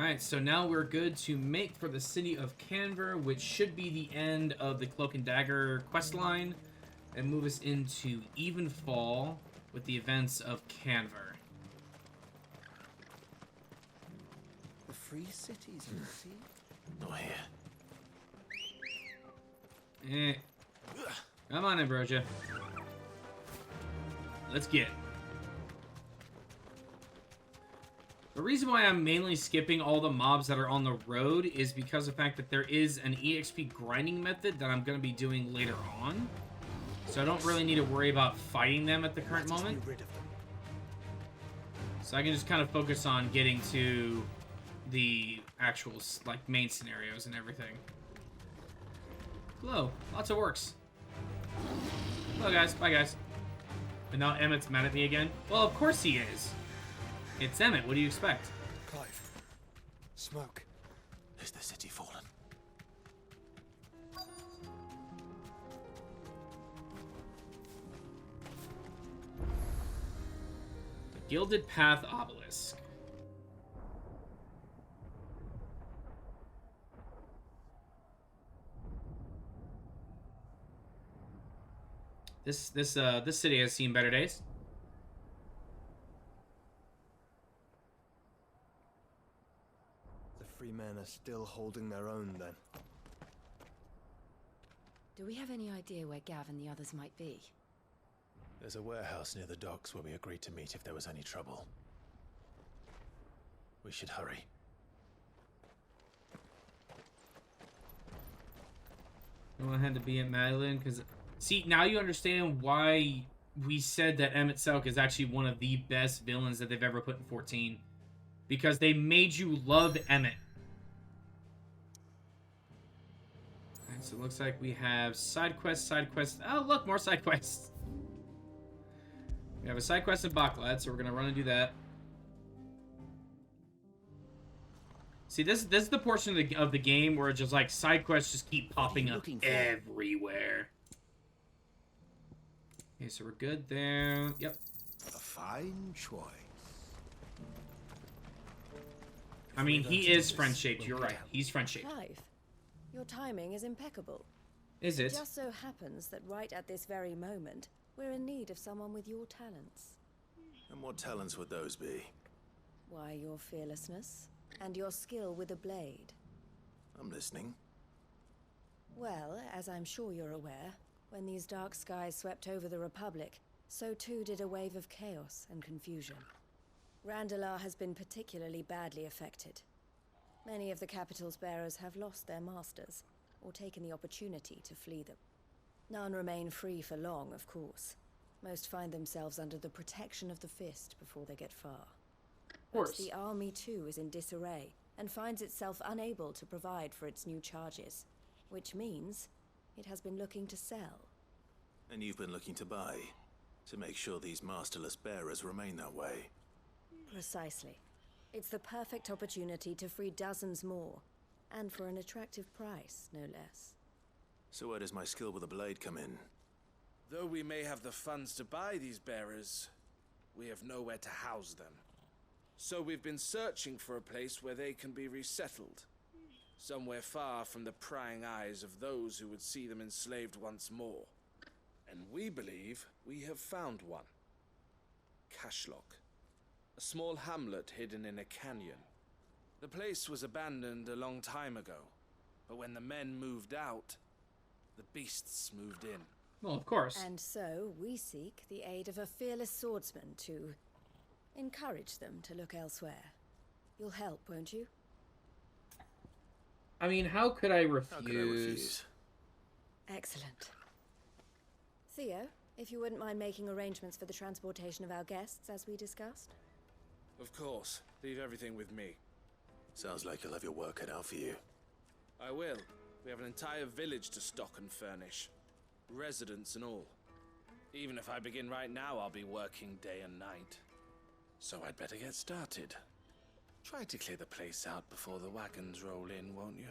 Alright, so now we're good to make for the city of Canver, which should be the end of the Cloak and Dagger questline, and move us into Evenfall with the events of Canver. The free cities, you see? Not Eh. here. Come on, Ambrosia. Let's get it. The reason why I'm mainly skipping all the mobs that are on the road is because of the fact that there is an EXP grinding method that I'm going to be doing later on. So I don't really need to worry about fighting them at the current moment. So I can just kind of focus on getting to the actual, like, main scenarios and everything. Hello. Lots of works. Hello, guys. Bye, guys. And now Emmett's mad at me again. Well, of course he is. It's Emmett. What do you expect? Clive. Smoke. Is the city fallen? The Gilded Path Obelisk. This city has seen better days. The free men are still holding their own, then. Do we have any idea where Gav and the others might be? There's a warehouse near the docks where we agreed to meet if there was any trouble. We should hurry. You want him to be at Madeline? Because, see, now you understand why we said that Emmett Selk is actually one of the best villains that they've ever put in 14. Because they made you love Emmett. Alright, so it looks like we have side quests. Oh, look, more side quests. We have a side quest in Baklad, so we're going to run and do that. See, this is the portion of the game where it's just like side quests just keep popping up everywhere. Okay, so we're good there. Yep. A fine choice. I mean, he is friend-shaped. You're right. He's friend-shaped. Clive, your timing is impeccable. Is it? It just so happens that right at this very moment, we're in need of someone with your talents. And what talents would those be? Why, your fearlessness and your skill with a blade. I'm listening. Well, as I'm sure you're aware, when these dark skies swept over the Republic, so too did a wave of chaos and confusion. Randalar has been particularly badly affected. Many of the capital's bearers have lost their masters, or taken the opportunity to flee them. None remain free for long, of course. Most find themselves under the protection of the Fist before they get far. Of course. But the army too is in disarray, and finds itself unable to provide for its new charges, which means it has been looking to sell. And you've been looking to buy, to make sure these masterless bearers remain that way. Precisely. It's the perfect opportunity to free dozens more, and for an attractive price, no less. So where does my skill with a blade come in? Though we may have the funds to buy these bearers, we have nowhere to house them. So we've been searching for a place where they can be resettled. Somewhere far from the prying eyes of those who would see them enslaved once more. And we believe we have found one. Cashlock. A small hamlet hidden in a canyon. The place was abandoned a long time ago, but when the men moved out, the beasts moved in. Well, of course. And so we seek the aid of a fearless swordsman to encourage them to look elsewhere. You'll help, won't you? I mean, how could I refuse? How could I refuse? Excellent. Theo, if you wouldn't mind making arrangements for the transportation of our guests, as we discussed. Of course. Leave everything with me. Sounds like you'll have your work cut out for you. I will. We have an entire village to stock and furnish. Residents and all. Even if I begin right now, I'll be working day and night. So I'd better get started. Try to clear the place out before the wagons roll in, won't you?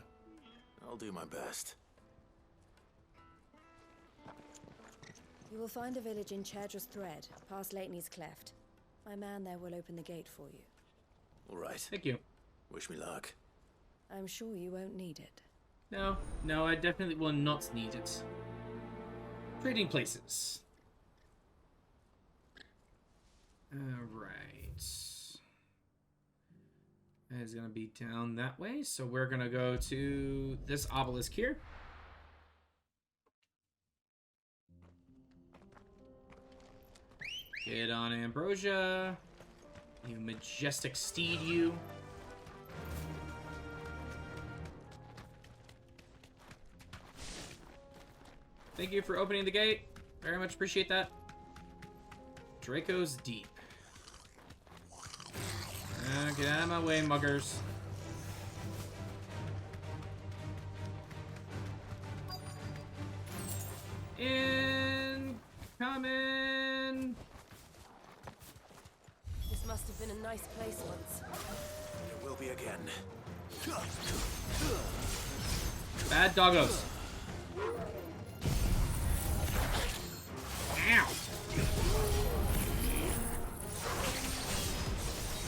I'll do my best. You will find a village in Chadra's Thread, past Lateney's Cleft. My man there will open the gate for you. All right. Thank you. Wish me luck. I'm sure you won't need it. No, no, I definitely will not need it. Trading places. Alright. It's gonna be down that way, so we're gonna go to this obelisk here. Get on Ambrosia. You majestic steed, you. Thank you for opening the gate. Very much appreciate that. Draco's Deep. Get out of my way, muggers. Incoming! This must have been a nice place once. It will be again. Bad doggos. Ow!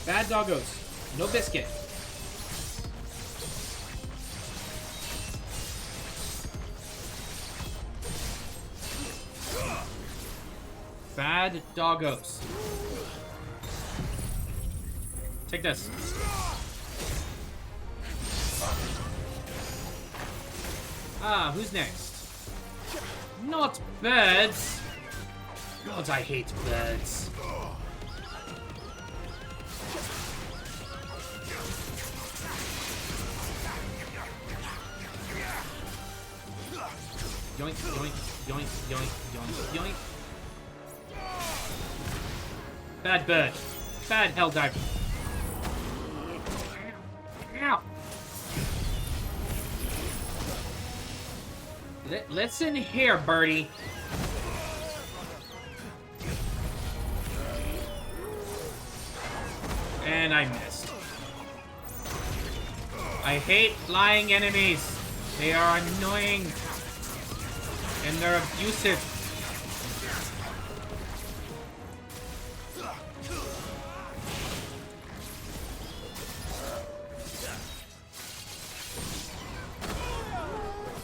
Bad doggos. No biscuit. Bad doggos. Take this. Ah, who's next? Not birds. God, I hate birds. Yoink, yoink, yoink, yoink, yoink, yoink. Bad bird. Bad hell diver. Ow. Listen here, birdie. And I missed. I hate flying enemies. They are annoying. And they're abusive.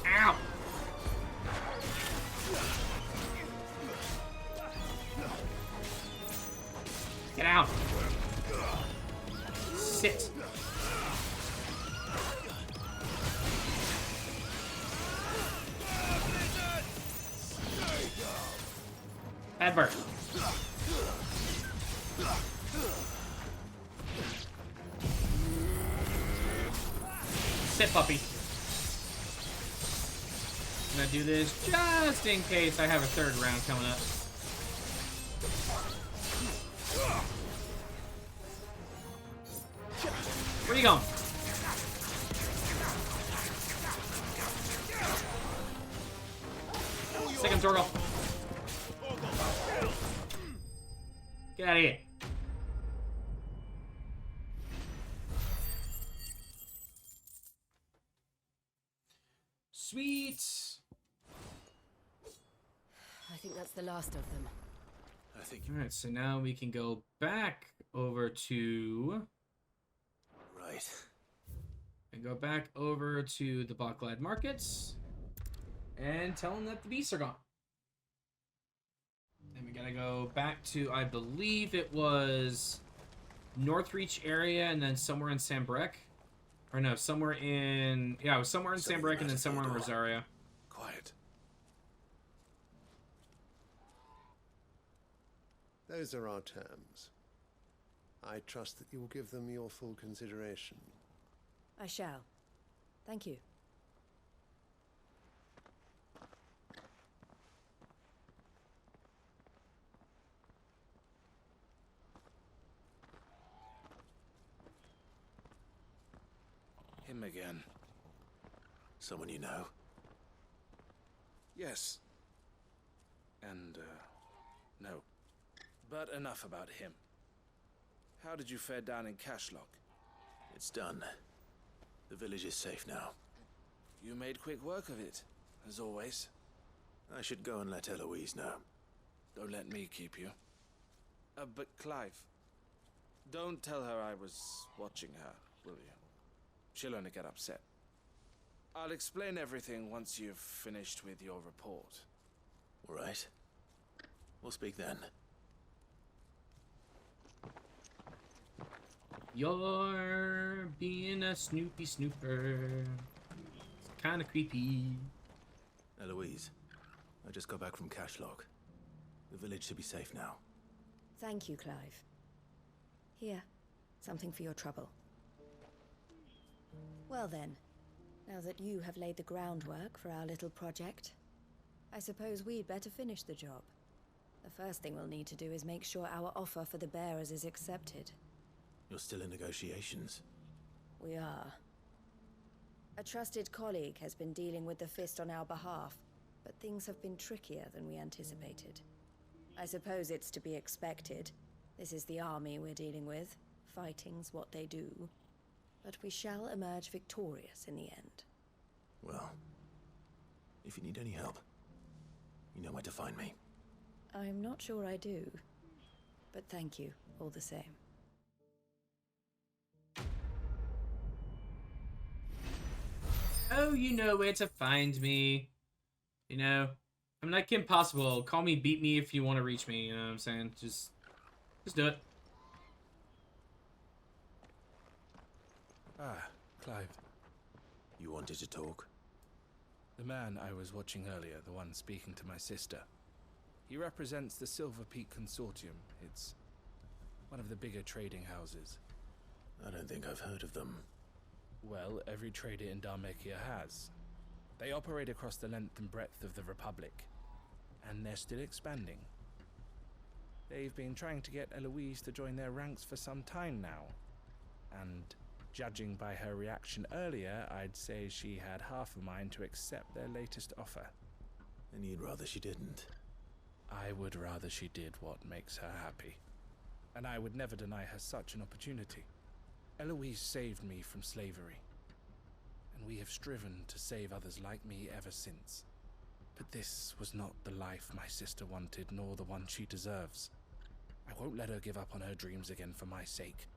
Ow! Get out. Sit. Bad bird. Sit, puppy. I'm gonna do this just in case I have a third round coming up. Where you going? Second Torgal. Get out of here. Sweet. I think that's the last of them. I think All right, so now we can go back over to right. and go back over to the Botglad markets and tell them that the beasts are gone. Then we gotta go back to, I believe it was Northreach area and then somewhere in Sambrek. Or no, somewhere in, yeah, it was somewhere in Something Sambrek and then matters, somewhere in Theodore. Rosario. Quiet. Those are our terms. I trust that you will give them your full consideration. I shall. Thank you. Him again. Someone you know? Yes. And, no. But enough about him. How did you fare down in Cashlock? It's done. The village is safe now. You made quick work of it, as always. I should go and let Eloise know. Don't let me keep you. But Clive, don't tell her I was watching her, will you? She'll only get upset. I'll explain everything once you've finished with your report. All right. We'll speak then. You're being a snoopy snooper. It's kind of creepy. Eloise, I just got back from Cashlock. The village should be safe now. Thank you, Clive. Here, something for your trouble. Well then, now that you have laid the groundwork for our little project, I suppose we'd better finish the job. The first thing we'll need to do is make sure our offer for the bearers is accepted. You're still in negotiations? We are. A trusted colleague has been dealing with the Fist on our behalf, but things have been trickier than we anticipated. I suppose it's to be expected. This is the army we're dealing with. Fighting's what they do. But we shall emerge victorious in the end. Well, if you need any help, you know where to find me. I'm not sure I do. But thank you, all the same. Oh, you know where to find me. You know, I'm like Kim Possible. Call me, beat me if you want to reach me. You know what I'm saying? Just do it. Ah, Clive. You wanted to talk? The man I was watching earlier, the one speaking to my sister. He represents the Silver Peak Consortium. It's one of the bigger trading houses. I don't think I've heard of them. Well, every trader in Dhalmekia has. They operate across the length and breadth of the Republic, and they're still expanding. They've been trying to get Eloise to join their ranks for some time now, and judging by her reaction earlier, I'd say she had half a mind to accept their latest offer. And you'd rather she didn't? I would rather she did what makes her happy, and I would never deny her such an opportunity. Eloise saved me from slavery, and we have striven to save others like me ever since. But this was not the life my sister wanted, nor the one she deserves. I won't let her give up on her dreams again for my sake.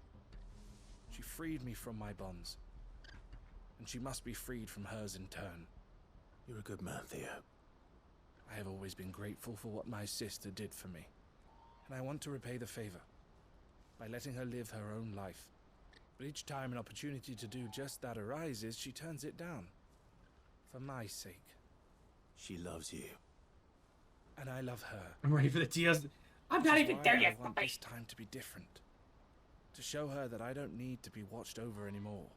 She freed me from my bonds, and she must be freed from hers in turn. You're a good man, Theo. I have always been grateful for what my sister did for me, and I want to repay the favor by letting her live her own life. But each time an opportunity to do just that arises, she turns it down. For my sake. She loves you. And I love her. I'm ready for the TS. I'm not even there yet. I want this time to be different. To show her that I don't need to be watched over anymore.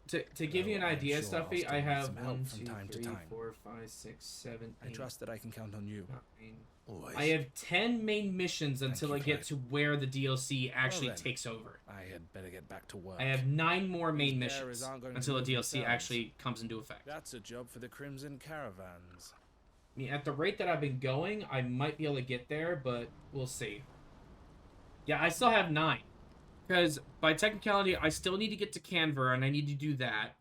To give you an idea, sure Stuffy, I'll I still need have some help 1, from 2, time to 3, time. 4, 5, 6, 7, 8. I trust that I can count on you. 9. Always. I have 10 main missions until you, I get Clive. to where the DLC actually then. takes over. I had better get back to work. I have 9 more main These bearers missions aren't going to until the move DLC themselves. actually comes into effect. That's a job for the Crimson Caravans. I mean, at the rate that I've been going, I might be able to get there, but we'll see. Yeah, I still have 9. Because by technicality, I still need to get to Canver, and I need to do that.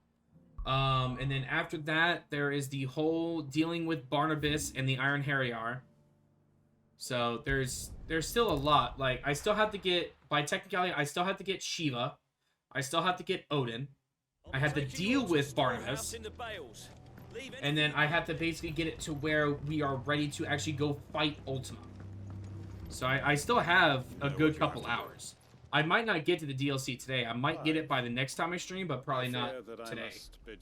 And then after that, there is the whole dealing with Barnabas and the Iron Harrier. So there's still a lot. Like, I still have to get, by technicality, I still have to get Shiva. I still have to get Odin. I have to deal with Barnabas. And then I have to basically get it to where we are ready to actually go fight Ultima. So I still have a good couple hours. I might not get to the DLC today. I might get it by the next time I stream, but probably not today.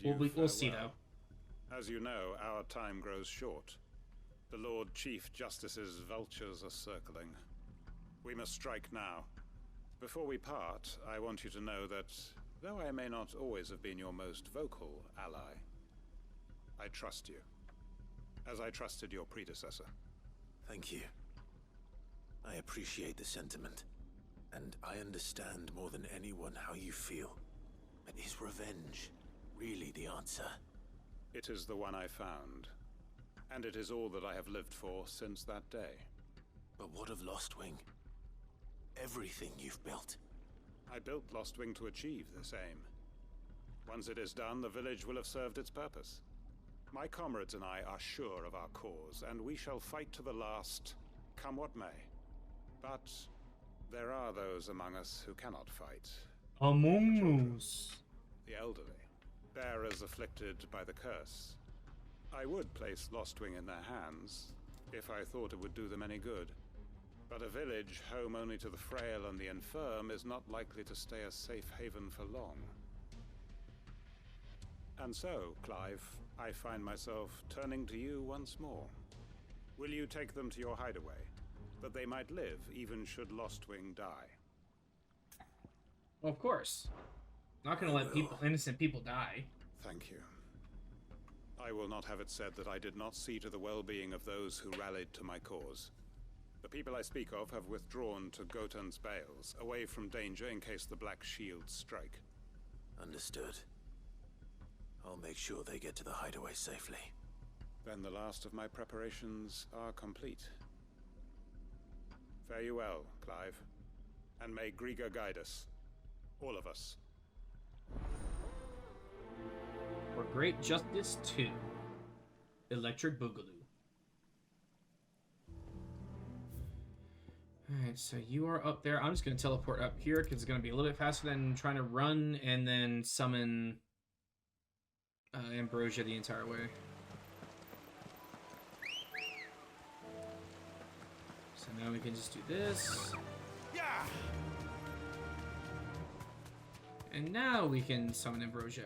We'll see, though. As you know, our time grows short. The Lord Chief Justice's vultures are circling. We must strike now. Before we part, I want you to know that, though I may not always have been your most vocal ally, I trust you, as I trusted your predecessor. Thank you. I appreciate the sentiment. And I understand more than anyone how you feel. But is revenge really the answer? It is the one I found. And it is all that I have lived for since that day. But what of Lostwing? Everything you've built. I built Lostwing to achieve this aim. Once it is done, the village will have served its purpose. My comrades and I are sure of our cause, and we shall fight to the last, come what may. But there are those among us who cannot fight. Among Us. The elderly. bearers afflicted by the curse. I would place Lostwing in their hands, if I thought it would do them any good. But a village home only to the frail and the infirm is not likely to stay a safe haven for long. And so, Clive, I find myself turning to you once more. Will you take them to your hideaway, that they might live even should Lostwing die? Well, of course. Not gonna let innocent people die. Thank you. I will not have it said that I did not see to the well-being of those who rallied to my cause. The people I speak of have withdrawn to Gotan's Bales, away from danger in case the Black Shields strike. Understood. I'll make sure they get to the hideaway safely. Then the last of my preparations are complete. Fare you well, Clive. And may Griga guide us. All of us. For Great Justice 2. Electric Boogaloo. Alright, so you are up there. I'm just going to teleport up here because it's going to be a little bit faster than trying to run and then summon Ambrosia the entire way. So now we can just do this. Yeah. And now we can summon Ambrosia.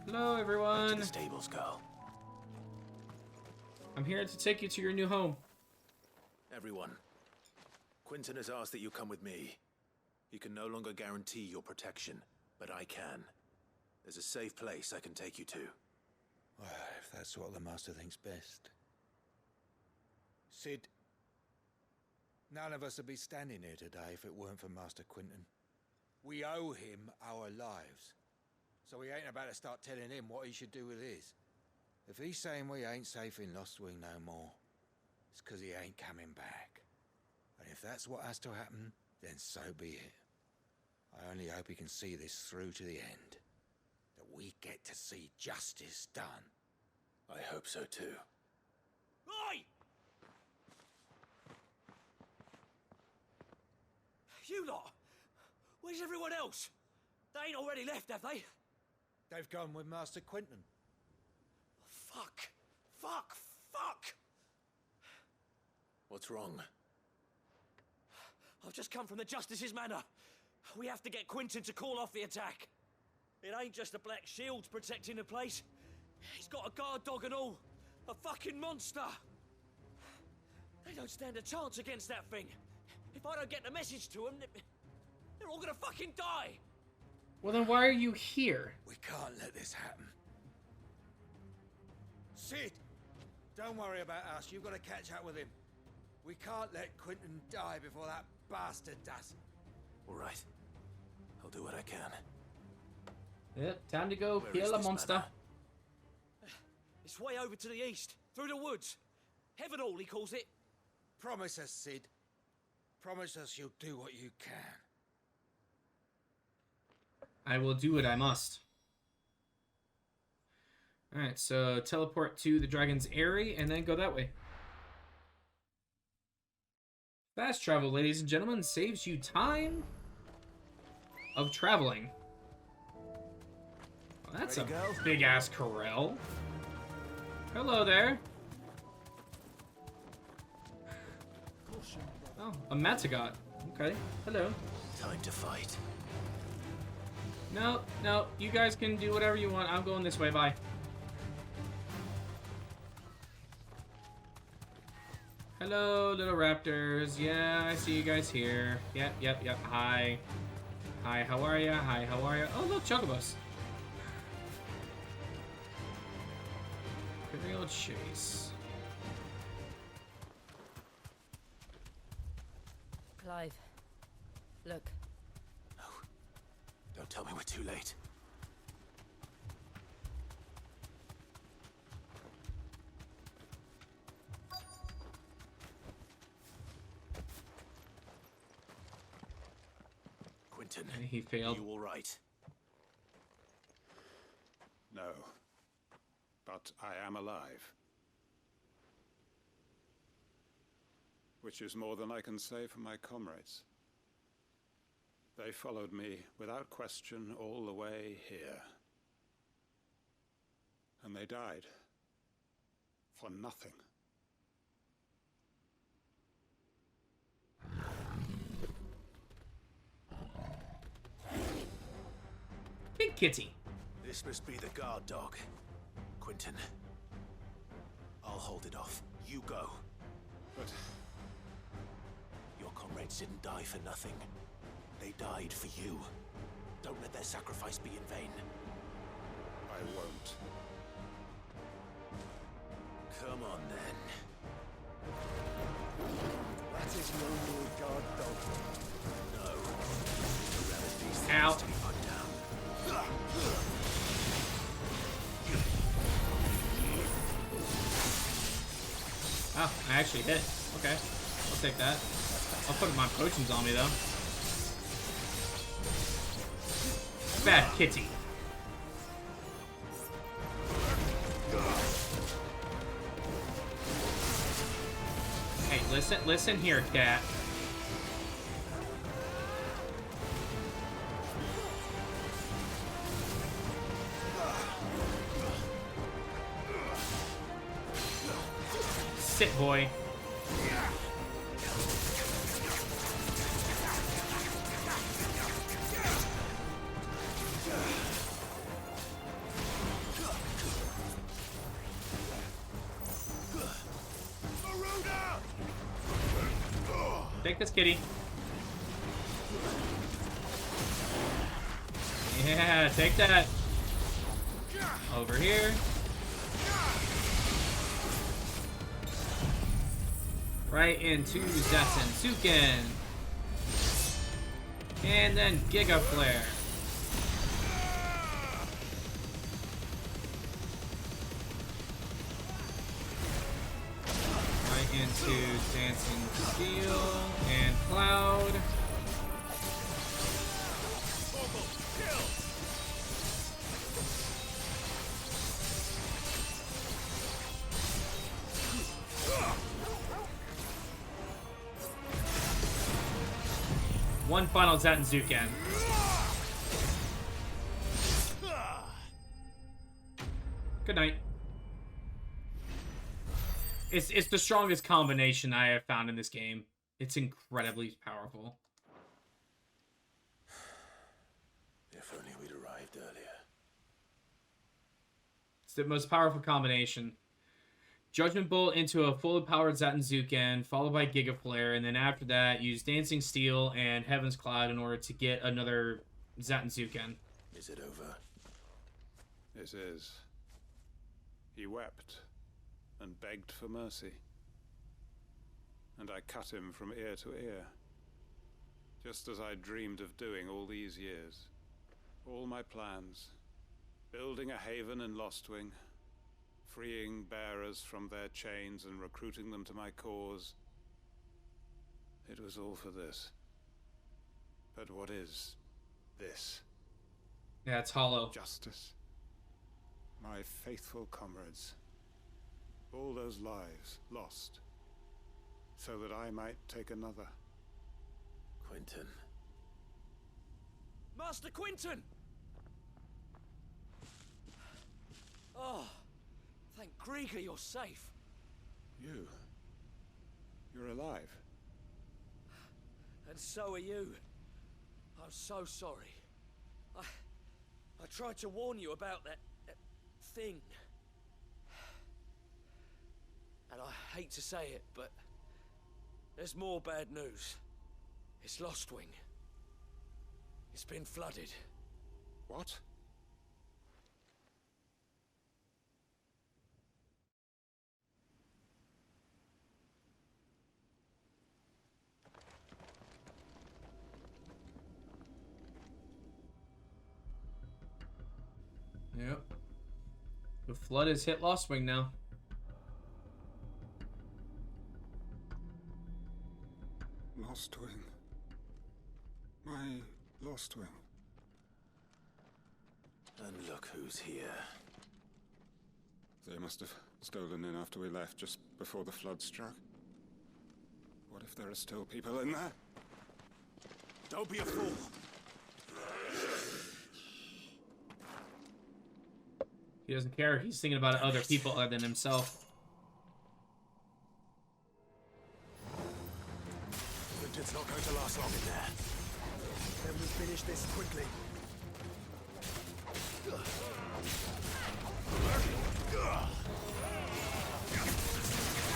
Hello, To everyone. the stables, girl. I'm here to take you to your new home. Everyone. Quentin has asked that you come with me. He can no longer guarantee your protection, but I can. There's a safe place I can take you to. Well, if that's what the Master thinks best. Sid, none of us would be standing here today if it weren't for Master Quentin. We owe him our lives. So we ain't about to start telling him what he should do with his. If he's saying we ain't safe in Lostwing no more, it's 'cause he ain't coming back. And if that's what has to happen, then so be it. I only hope he can see this through to the end. That we get to see justice done. I hope so too. Oi! You lot! Where's everyone else? They ain't already left, have they? They've gone with Master Quentin. Fuck! Fuck! Fuck! What's wrong? I've just come from the Justice's manor. We have to get Quentin to call off the attack. It ain't just the Black Shields protecting the place. He's got a guard dog and all. A fucking monster. They don't stand a chance against that thing. If I don't get the message to them, they're all gonna fucking die. Well, then why are you here? We can't let this happen. Sid! Don't worry about us. You've got to catch up with him. We can't let Quentin die before that bastard does. All right. I'll do what I can. Yep, time to go Where kill is a this monster. manor? It's way over to the east, through the woods. Heaven Hall, he calls it. Promise us, Sid. Promise us you'll do what you can. I will do what I must. Alright, so teleport to the Dragon's Eyrie and then go that way. Fast travel, ladies and gentlemen, saves you time of traveling. Well, that's Ready, a girl? big-ass corral. Hello there. Oh, a Matagot. Okay, hello. Time to fight. No, no, you guys can do whatever you want. I'm going this way, bye. Hello, little raptors. Yeah, I see you guys here. Yep, yep, yep. Hi. Hi, how are ya? Hi, how are ya? Oh, look, Chocobos. Imperial Chase. Clive, look. No. Don't tell me we're too late. Quentin, He failed. you all right? No. But I am alive. which is more than I can say for my comrades. They followed me without question all the way here. And they died. For nothing. Big kitty. This must be the guard dog. Quentin. I'll hold it off. You go. But your comrades didn't die for nothing. They died for you. Don't let their sacrifice be in vain. I won't. Come on, then. That is no more guard dog. No. Morality's Ow. to be put down. Oh, I actually hit. Okay. I'll take that. I'll put my potions on me, though. Bad kitty. Hey, listen here, cat. Sit, boy. Take this, kitty. Yeah, take that. Over here. Right into Zatsensuken. And then Giga Flare. Right into Dancing Steel and Cloud. One final Zatsensuken. Good night. It's the strongest combination I have found in this game. It's incredibly powerful. If only we'd arrived earlier. It's the most powerful combination. Judgment Bolt into a fully powered Zatsensuken, followed by Giga Flare, and then after that, use Dancing Steel and Heaven's Cloud in order to get another Zatsensuken. Is it over? It is. He wept and begged for mercy. And I cut him from ear to ear. Just as I dreamed of doing all these years. All my plans. Building a haven in Lostwing. Freeing bearers from their chains and recruiting them to my cause. It was all for this. But what is this? Yeah, it's hollow. Justice. My faithful comrades. All those lives lost. So that I might take another. Quentin. Master Quentin! Oh, thank Grieger you're safe. You're alive. And so are you. I'm so sorry. I tried to warn you about that thing. And I hate to say it, but there's more bad news. It's Lostwing. It's been flooded. What? Yep. The flood has hit Lostwing now. Lostwing. My Lostwing. And look who's here. They must have stolen in after we left, just before the flood struck. What if there are still people in there? Don't be a fool. He doesn't care. He's thinking about other people other than himself. Quinton's not going to last long in there. Then we finish this quickly.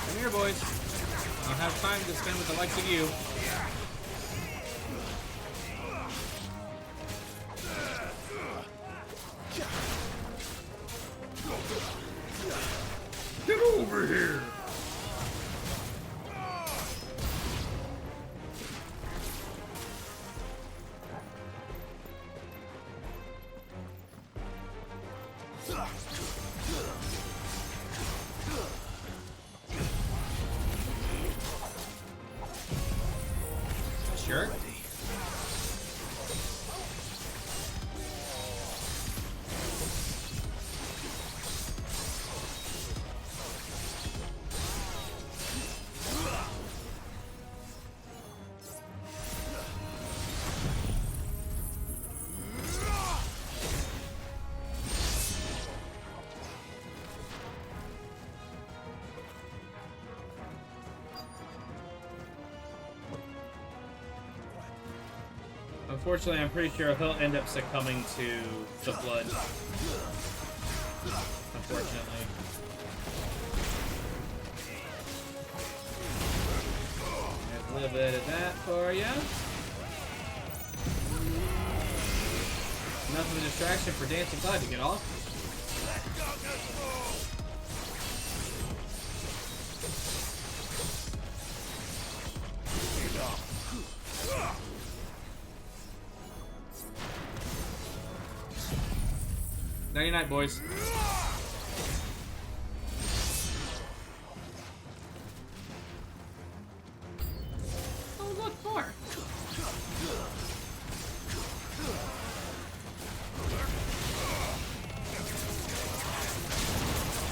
Come here, boys. I don't have time to spend with the likes of you. Get over here! Sure. Unfortunately, I'm pretty sure he'll end up succumbing to the blood. Unfortunately. There's a little bit of that for you. Enough of a distraction for Dancing Cloud to get off. 99, boys. Oh, look, more.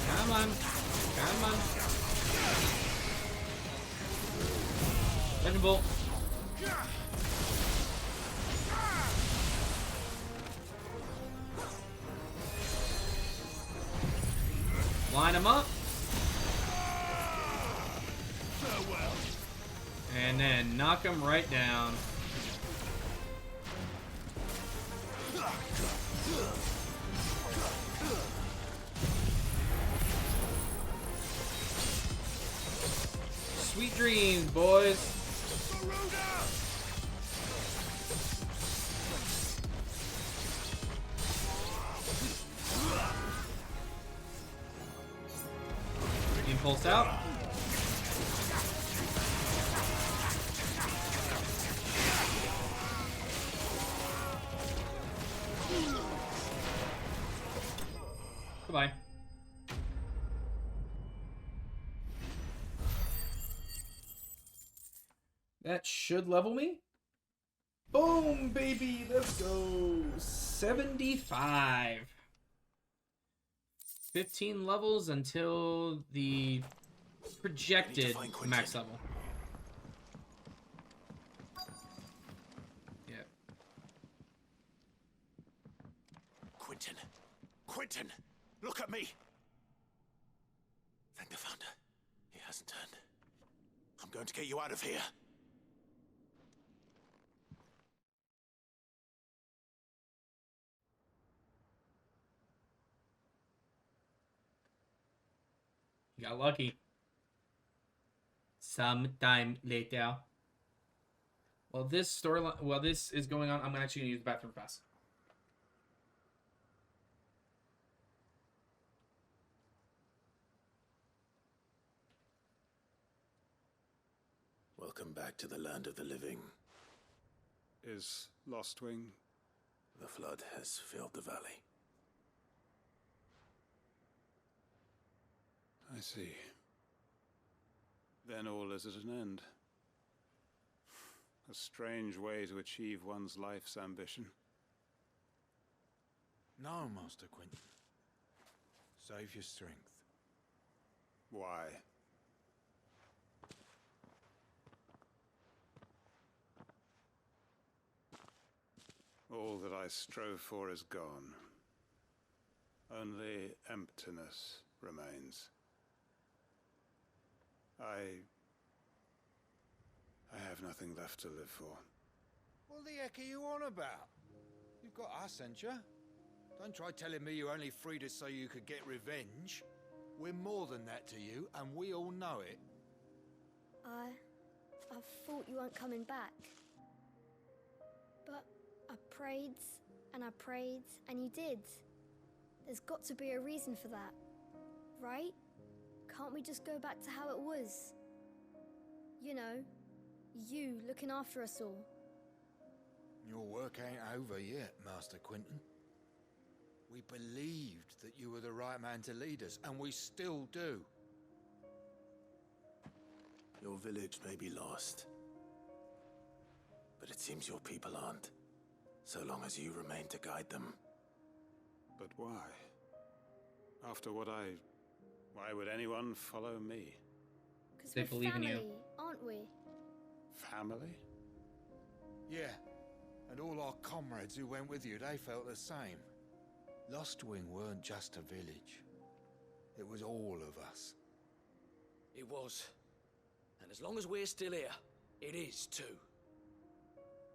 Come on. Come on. Lightning bolt. Line them up. And then knock them right down. Sweet dreams, boys. Pulse out. Goodbye. That should level me. Boom, baby. Let's go. 75. 15 levels until the projected max level. Yeah. Quinton! Quinton! Look at me! Thank the Founder. He hasn't turned. I'm going to get you out of here. You got lucky. Sometime later. While this storyline, while this is going on, I'm actually gonna use the bathroom fast. Welcome back to the land of the living. Is Lostwing? The flood has filled the valley. I see. Then all is at an end. A strange way to achieve one's life's ambition. No, Master Quinton. Save your strength. Why? All that I strove for is gone. Only emptiness remains. I have nothing left to live for. What the heck are you on about? You've got us, ain't you? Don't try telling me you only freed us so you could get revenge. We're more than that to you, and we all know it. I thought you weren't coming back. But I prayed, and you did. There's got to be a reason for that, right? Can't we just go back to how it was? You know, you looking after us all. Your work ain't over yet, Master Quentin. We believed that you were the right man to lead us, and we still do. Your village may be lost, but it seems your people aren't, so long as you remain to guide them. But why? After what why would anyone follow me? Because They we're believe in you. family, aren't we? Family? Yeah, and all our comrades who went with you, they felt the same. Lostwing weren't just a village. It was all of us. It was. And as long as we're still here, it is too.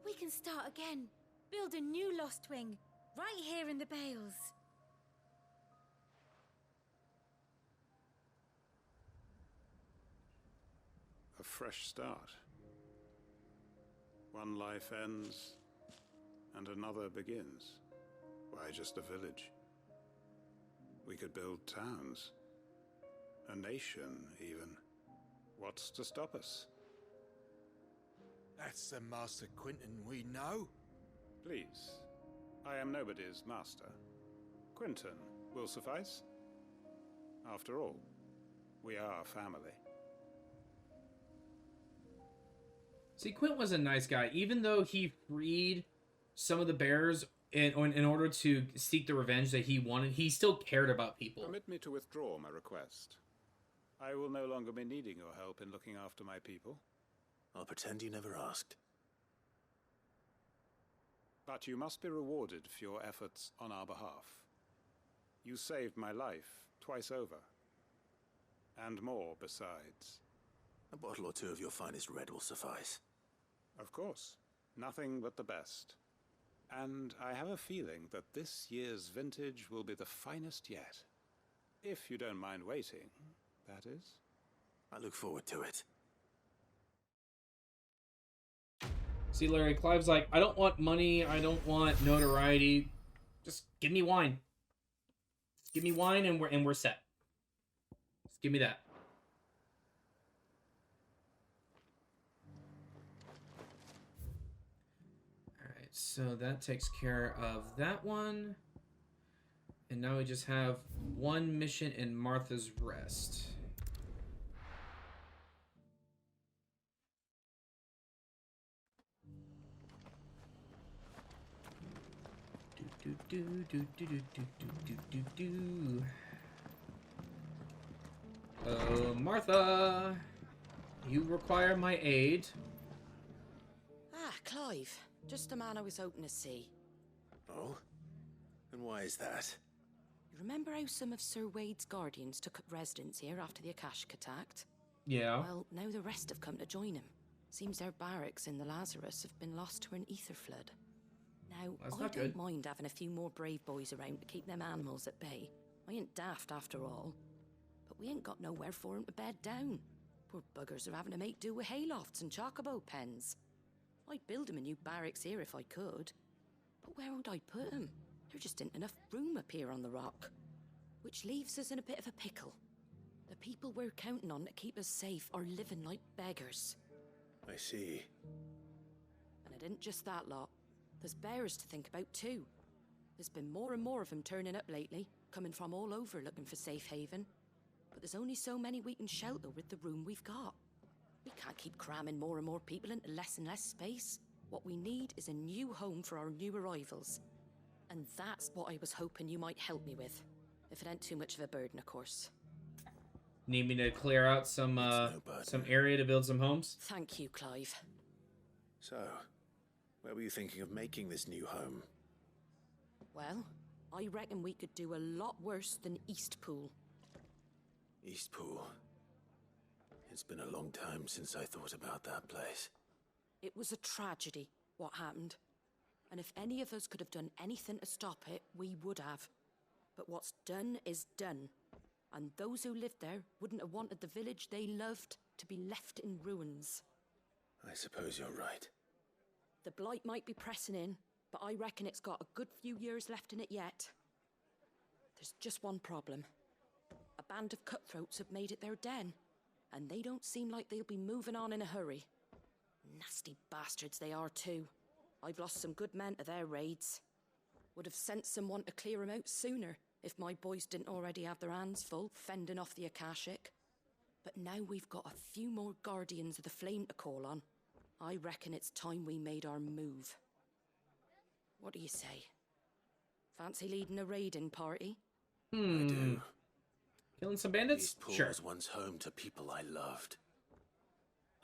We can start again. Build a new Lostwing, right here in the Bales. A fresh start. One life ends, and another begins. Why just a village? We could build towns. A nation, even. What's to stop us? That's the Master Quentin we know. Please. I am nobody's master. Quentin will suffice. After all, we are family. See, Quint was a nice guy. Even though he freed some of the bears in order to seek the revenge that he wanted, he still cared about people. Permit me to withdraw my request. I will no longer be needing your help in looking after my people. I'll pretend you never asked. But you must be rewarded for your efforts on our behalf. You saved my life twice over. And more besides. A bottle or two of your finest red will suffice. Of course. Nothing but the best. And I have a feeling that this year's vintage will be the finest yet. If you don't mind waiting, that is. I look forward to it. See, Larry, Clive's like, I don't want money, I don't want notoriety. Just give me wine. Just give me wine and we're set. Just give me that. Alright, so that takes care of that one. And now we just have one mission in Martha's Rest. Martha, you require my aid. Ah, Clive. Just the man I was hoping to see. Oh? And why is that? You remember how some of Sir Wade's guardians took up residence here after the Akashic attacked? Yeah. Well, now the rest have come to join him. Seems their barracks in the Lazarus have been lost to an ether flood. Now, That's I not don't good. mind having a few more brave boys around to keep them animals at bay. I ain't daft after all. But we ain't got nowhere for 'em to bed down. Poor buggers are having to make do with haylofts and chocobo pens. I'd build 'em a new barracks here if I could. But where would I put 'em? There just ain't enough room up here on the rock. Which leaves us in a bit of a pickle. The people we're counting on to keep us safe are living like beggars. I see. And it isn't just that lot. There's bears to think about too. There's been more and more of them turning up lately, coming from all over looking for safe haven. But there's only so many we can shelter with the room we've got. We can't keep cramming more and more people into less and less space. What we need is a new home for our new arrivals. And that's what I was hoping you might help me with. If it ain't too much of a burden, of course. Need me to clear out some area to build some homes? Thank you, Clive. So, where were you thinking of making this new home? Well, I reckon we could do a lot worse than Eastpool. Eastpool. It's been a long time since I thought about that place. It was a tragedy, what happened. And if any of us could have done anything to stop it, we would have. But what's done is done. And those who lived there wouldn't have wanted the village they loved to be left in ruins. I suppose you're right. The blight might be pressing in, but I reckon it's got a good few years left in it yet. There's just one problem. A band of cutthroats have made it their den, and they don't seem like they'll be moving on in a hurry. Nasty bastards they are too. I've lost some good men to their raids. Would have sent someone to clear 'em out sooner if my boys didn't already have their hands full fending off the Akashic. But now we've got a few more Guardians of the Flame to call on. I reckon it's time we made our move. What do you say? Fancy leading a raiding party? I do. Killing some bandits? Eastpool Sure. was once home to people I loved.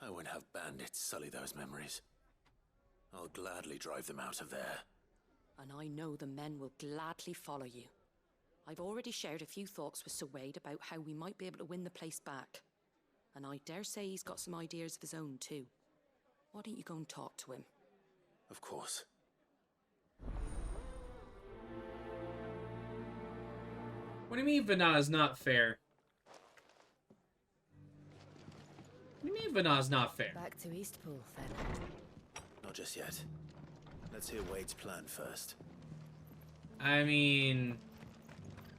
I won't have bandits sully those memories. I'll gladly drive them out of there. And I know the men will gladly follow you. I've already shared a few thoughts with Sir Wade about how we might be able to win the place back. And I dare say he's got some ideas of his own too. Why don't you go and talk to him? Of course. What do you mean Vanna's not fair? What do you mean Vanna's not fair? Back to Eastpool, then. Not just yet. Let's hear Wade's plan first. I mean,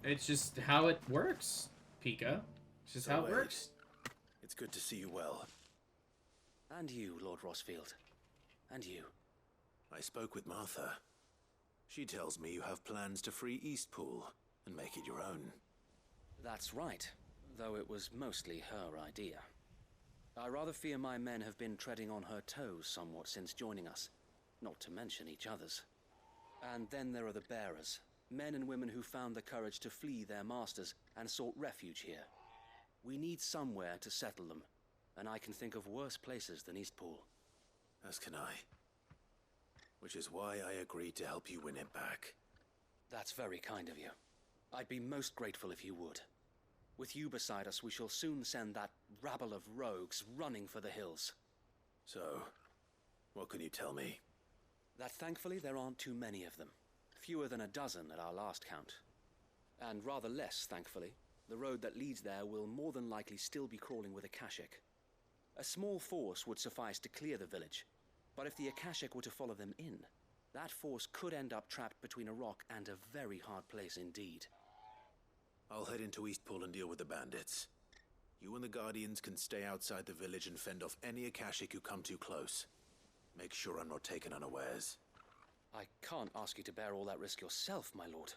it's just how it works, Pika. It's just So, how it Wade, works. It's good to see you well. And you, Lord Rossfield. And you. I spoke with Martha. She tells me you have plans to free Eastpool and make it your own. That's right, though it was mostly her idea. I rather fear my men have been treading on her toes somewhat since joining us, not to mention each other's. And then there are the bearers, men and women who found the courage to flee their masters and sought refuge here. We need somewhere to settle them, and I can think of worse places than Eastpool. As can I. Which is why I agreed to help you win it back. That's very kind of you. I'd be most grateful if you would. With you beside us, we shall soon send that rabble of rogues running for the hills. So, what can you tell me? That thankfully there aren't too many of them. Fewer than a dozen at our last count. And rather less, thankfully. The road that leads there will more than likely still be crawling with Akashic. A small force would suffice to clear the village, but if the Akashic were to follow them in, that force could end up trapped between a rock and a very hard place indeed. I'll head into Eastpool and deal with the bandits. You and the Guardians can stay outside the village and fend off any Akashic who come too close. Make sure I'm not taken unawares. I can't ask you to bear all that risk yourself, my lord.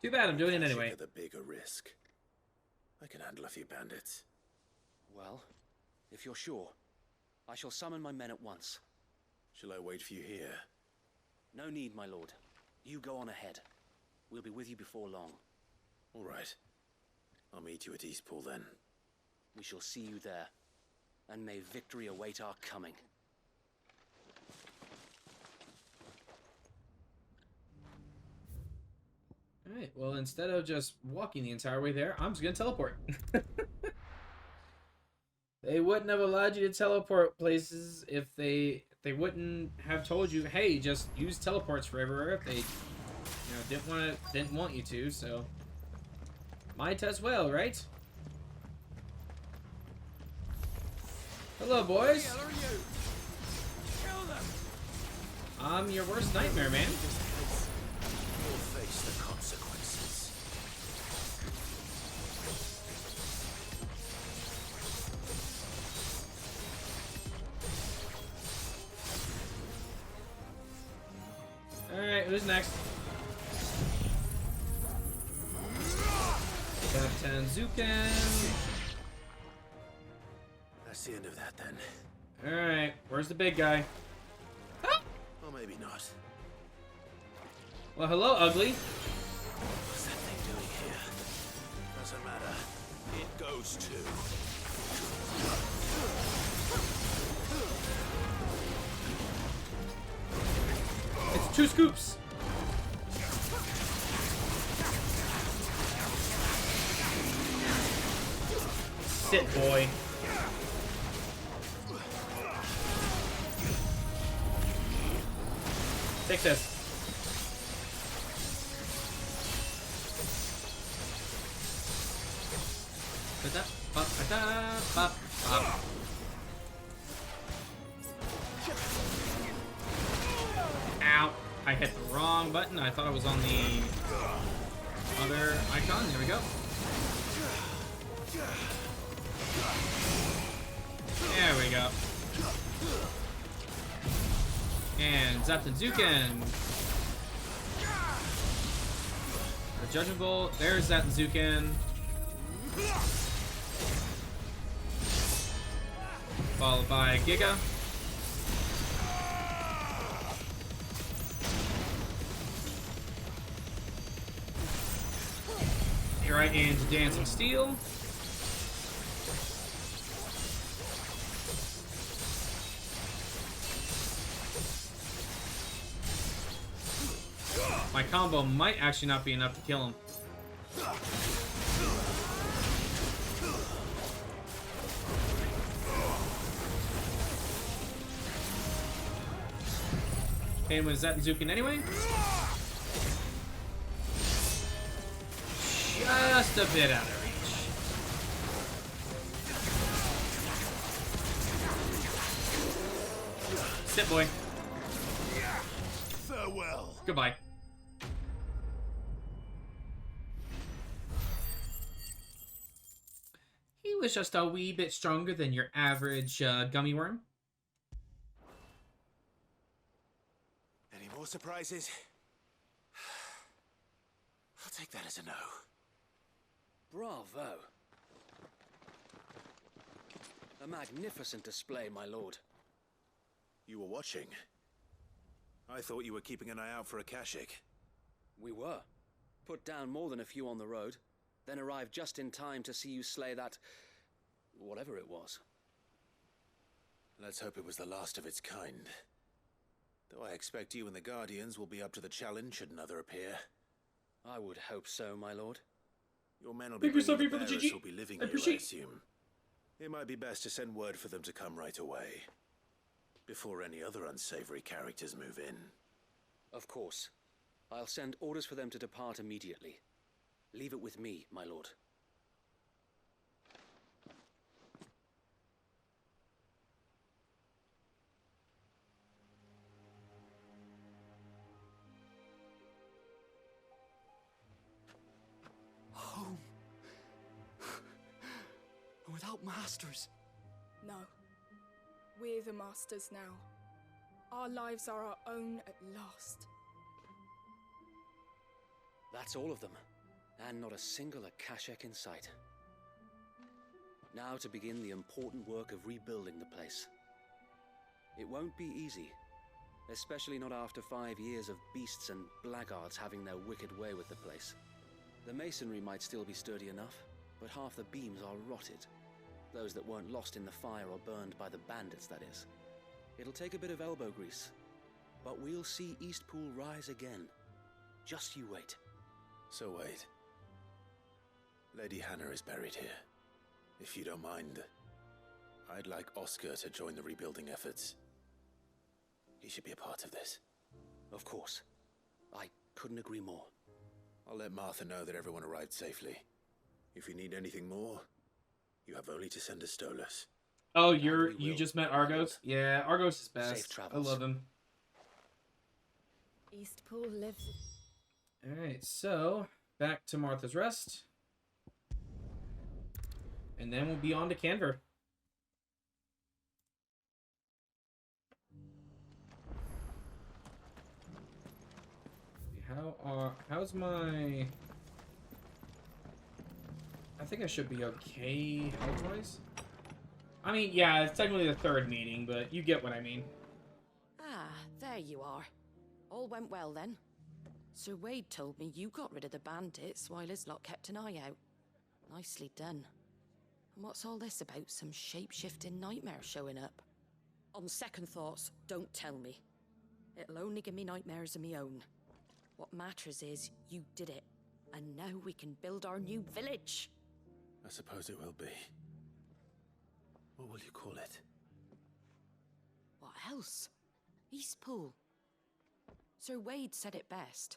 Too bad, I'm doing it Akashic anyway. are the bigger risk. I can handle a few bandits. Well, if you're sure, I shall summon my men at once. Shall I wait for you here? No need, my lord. You go on ahead. We'll be with you before long. All right. I'll meet you at Eastpool then. We shall see you there, and may victory await our coming. Alright, well, instead of just walking the entire way there, I'm just gonna teleport. They wouldn't have allowed you to teleport places if they wouldn't have told you, hey, just use teleports for everywhere if they, didn't want you to, so might as well, right? Hello, boys. Who the hell are you? Kill them! I'm your worst nightmare, man. You'll face the consequences. Alright, who's next? Captain Zukin. That's the end of that then. Alright, where's the big guy? Or maybe not. Well, hello, ugly. What's that thing doing here? Doesn't matter. It goes to. It's 2 scoops. Sit, boy. Take this. Ow. I hit the wrong button. I thought I was on the other icon. There we go. There we go. And Zaptenzuken. The Judgment Bolt. There's Zaptenzuken. Followed by Giga. Right into Dancing Steel. My combo might actually not be enough to kill him. And with Zaptenzuken anyway. Just a bit out of reach. Sit, boy. Farewell. Goodbye. He was just a wee bit stronger than your average gummy worm. Any more surprises? I'll take that as a no. Bravo. A magnificent display, my lord. You were watching. I thought you were keeping an eye out for a Kashik. We were. Put down more than a few on the road, then arrived just in time to see you slay that... whatever it was. Let's hope it was the last of its kind. Though I expect you and the Guardians will be up to the challenge should another appear. I would hope so, my lord. Your men will be bringing the bearers who'll be living here, I assume. It might be best to send word for them to come right away, before any other unsavory characters move in. Of course. I'll send orders for them to depart immediately. Leave it with me, my lord. Home. Without masters. No. We're the masters now. Our lives are our own at last. That's all of them, and not a single Akashek in sight. Now to begin the important work of rebuilding the place. It won't be easy, especially not after 5 years of beasts and blackguards having their wicked way with the place. The masonry might still be sturdy enough, but half the beams are rotted. Those that weren't lost in the fire or burned by the bandits, that is. It'll take a bit of elbow grease, but we'll see Eastpool rise again. Just you wait. So wait. Lady Hannah is buried here. If you don't mind, I'd like Oscar to join the rebuilding efforts. He should be a part of this. Of course. I couldn't agree more. I'll let Martha know that everyone arrived safely. If you need anything more, you have only to send a Stolas. Oh, you just met Argos? Yeah, Argos is best. Safe travels. I love him. Eastpool lives... Alright, so back to Martha's Rest. And then we'll be on to Canver. How's my... I think I should be okay health-wise. I mean, yeah, it's technically the third meeting, but you get what I mean. Ah, there you are. All went well then. Sir Wade told me you got rid of the bandits while his lot kept an eye out. Nicely done. And what's all this about some shape-shifting nightmare showing up? On second thoughts, don't tell me. It'll only give me nightmares of me own. What matters is you did it, and now we can build our new village. I suppose it will be. What will you call it? What else? Eastpool. Sir Wade said it best.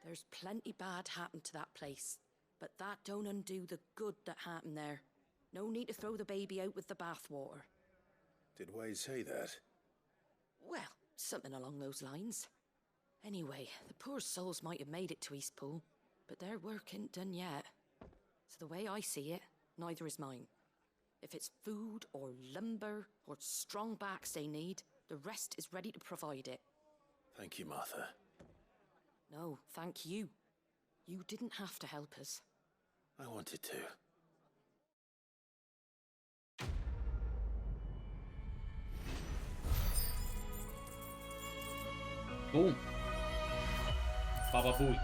There's plenty bad happened to that place, but that don't undo the good that happened there. No need to throw the baby out with the bathwater. Did Wade say that? Well, something along those lines. Anyway, the poor souls might have made it to Eastpool, but their work ain't done yet. So the way I see it, neither is mine. If it's food or lumber or strong backs they need, the rest is ready to provide it. Thank you, Martha. No, thank you. You didn't have to help us. I wanted to. Boom. Baba Booey.